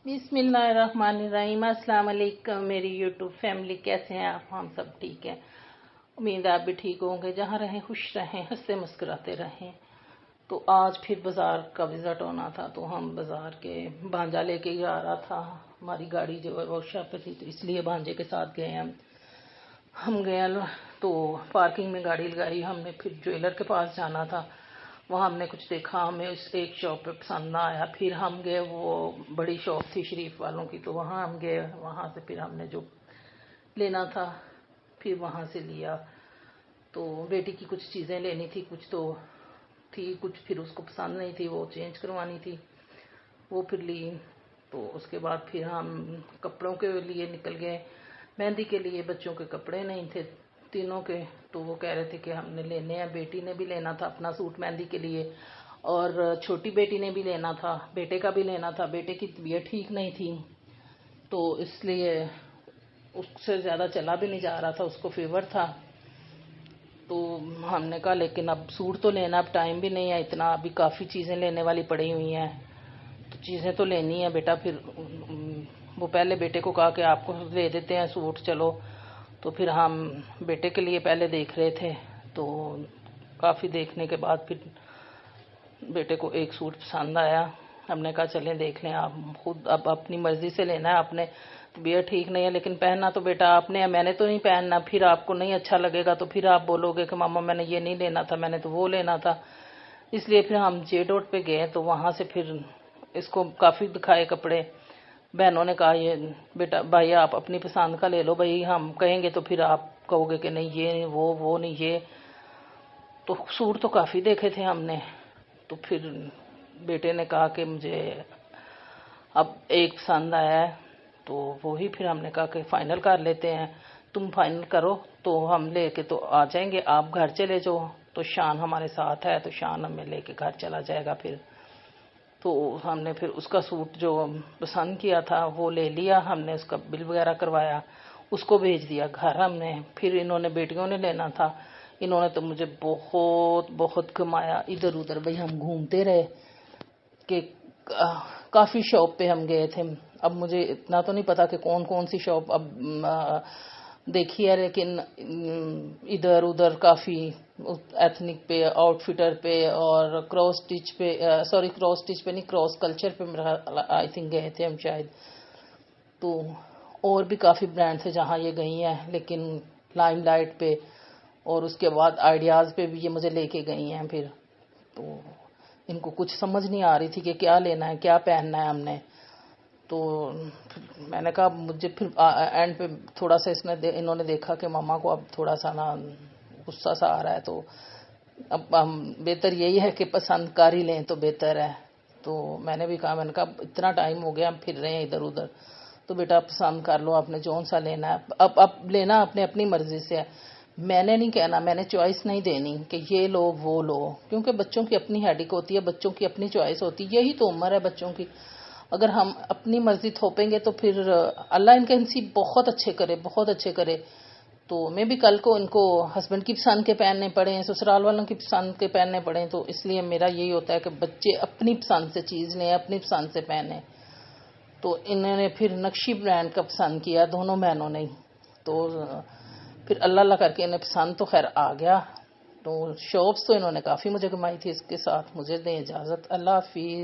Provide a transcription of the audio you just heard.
बिस्मिल्लाहिर्रहमानिर्रहीम। अस्सलाम वालेकुम मेरी यूट्यूब फैमिली, कैसे हैं आप? हम सब ठीक हैं। उम्मीद है आप भी ठीक होंगे। जहाँ रहें खुश रहें, हंसते मुस्कुराते रहें। तो आज फिर बाज़ार का विज़िट होना था, तो हम बाज़ार के भांजा लेके जा रहा था। हमारी गाड़ी जो है वर्कशॉप पे थी, तो इसलिए भांजे के साथ गए हम गए तो पार्किंग में गाड़ी लगाई हमने। फिर ज्वेलर के पास जाना था, वहाँ हमने कुछ देखा, हमें उस एक शॉप पे पसंद ना आया। फिर हम गए, वो बड़ी शॉप थी शरीफ वालों की, तो वहाँ हम गए। वहाँ से फिर हमने जो लेना था फिर वहाँ से लिया। तो बेटी की कुछ चीज़ें लेनी थी, कुछ तो थी, कुछ फिर उसको पसंद नहीं थी, वो चेंज करवानी थी, वो फिर ली। तो उसके बाद फिर हम कपड़ों के लिए निकल गए। मेहंदी के लिए बच्चों के कपड़े नहीं थे तीनों के, तो वो कह रहे थे कि हमने लेने हैं। बेटी ने भी लेना था अपना सूट मेहंदी के लिए, और छोटी बेटी ने भी लेना था, बेटे का भी लेना था। बेटे की तबीयत ठीक नहीं थी, तो इसलिए उससे ज़्यादा चला भी नहीं जा रहा था, उसको फीवर था। तो हमने कहा लेकिन अब सूट तो लेना, अब टाइम भी नहीं है इतना, अभी काफ़ी चीज़ें लेने वाली पड़ी हुई हैं, तो चीज़ें तो लेनी है बेटा। फिर वो पहले बेटे को कहा कि आपको ले देते हैं सूट, चलो। तो फिर हम बेटे के लिए पहले देख रहे थे, तो काफ़ी देखने के बाद फिर बेटे को एक सूट पसंद आया। हमने कहा चलें देख लें, आप खुद अब अपनी मर्ज़ी से लेना है। आपने तबीयत ठीक नहीं है, लेकिन पहनना तो बेटा आपने है, मैंने तो नहीं पहनना। फिर आपको नहीं अच्छा लगेगा तो फिर आप बोलोगे कि मामा मैंने ये नहीं लेना था, मैंने तो वो लेना था। इसलिए फिर हम जे डॉट पे गए, तो वहाँ से फिर इसको काफ़ी दिखाए कपड़े। बहनों ने कहा ये बेटा भाई आप अपनी पसंद का ले लो, भाई हम कहेंगे तो फिर आप कहोगे कि नहीं ये वो नहीं ये। तो सूट तो काफ़ी देखे थे हमने। तो फिर बेटे ने कहा कि मुझे अब एक पसंद आया है, तो वही फिर हमने कहा कि फ़ाइनल कर लेते हैं। तुम फाइनल करो तो हम लेके तो आ जाएंगे, आप घर चले जाओ। तो शान हमारे साथ है, तो शान हमें लेके घर चला जाएगा फिर। तो हमने फिर उसका सूट जो पसंद किया था वो ले लिया हमने, उसका बिल वगैरह करवाया, उसको भेज दिया घर हमने। फिर इन्होंने बेटियों ने लेना था, इन्होंने तो मुझे बहुत बहुत घुमाया इधर उधर। भाई हम घूमते रहे कि काफ़ी शॉप पे हम गए थे। अब मुझे इतना तो नहीं पता कि कौन कौन सी शॉप अब देखी है, लेकिन इधर उधर काफ़ी एथनिक पे, आउटफिटर पे और क्रॉस स्टिच पे, सॉरी क्रॉस स्टिच पे नहीं, क्रॉस कल्चर पे मेरा आई थिंक गए थे हम शायद। तो और भी काफ़ी ब्रांड थे जहाँ ये गई हैं, लेकिन लाइमलाइट पे और उसके बाद आइडियाज़ पे भी ये मुझे लेके गई हैं फिर। तो इनको कुछ समझ नहीं आ रही थी कि क्या लेना है, क्या पहनना है हमने। तो मैंने कहा मुझे फिर एंड पे थोड़ा सा इन्होंने देखा कि मामा को अब थोड़ा सा ना गुस्सा सा आ रहा है, तो अब हम बेहतर यही है कि पसंद कर ही लें तो बेहतर है। तो मैंने भी कहा, मैंने कहा इतना टाइम हो गया हम फिर रहे हैं इधर उधर, तो बेटा पसंद कर लो आपने जौन सा लेना है। अब लेना अपने अपनी मर्जी से है, मैंने नहीं कहना, मैंने चॉइस नहीं देनी कि ये लो वो लो, क्योंकि बच्चों की अपनी हेडिक होती है, बच्चों की अपनी चॉइस होती है, यही तो उम्र है बच्चों की। अगर हम अपनी मर्जी थोपेंगे तो फिर अल्लाह इनके नसीब बहुत अच्छे करे, बहुत अच्छे करे। तो मैं भी कल को इनको हस्बैंड की पसंद के पहनने पड़े, ससुराल वालों की पसंद के पहनने पड़े, तो इसलिए मेरा यही होता है कि बच्चे अपनी पसंद से चीज़ लें, अपनी पसंद से पहने। तो इन्होंने फिर नक्शी ब्रांड का पसंद किया दोनों बहनों ने। तो फिर अल्लाह अल्लाह करके इन्हें पसंद तो खैर आ गया। तो शॉप्स तो इन्होंने काफ़ी मुझे घुमाई थी। इसके साथ मुझे दें इजाज़त, अल्लाह हाफिज़।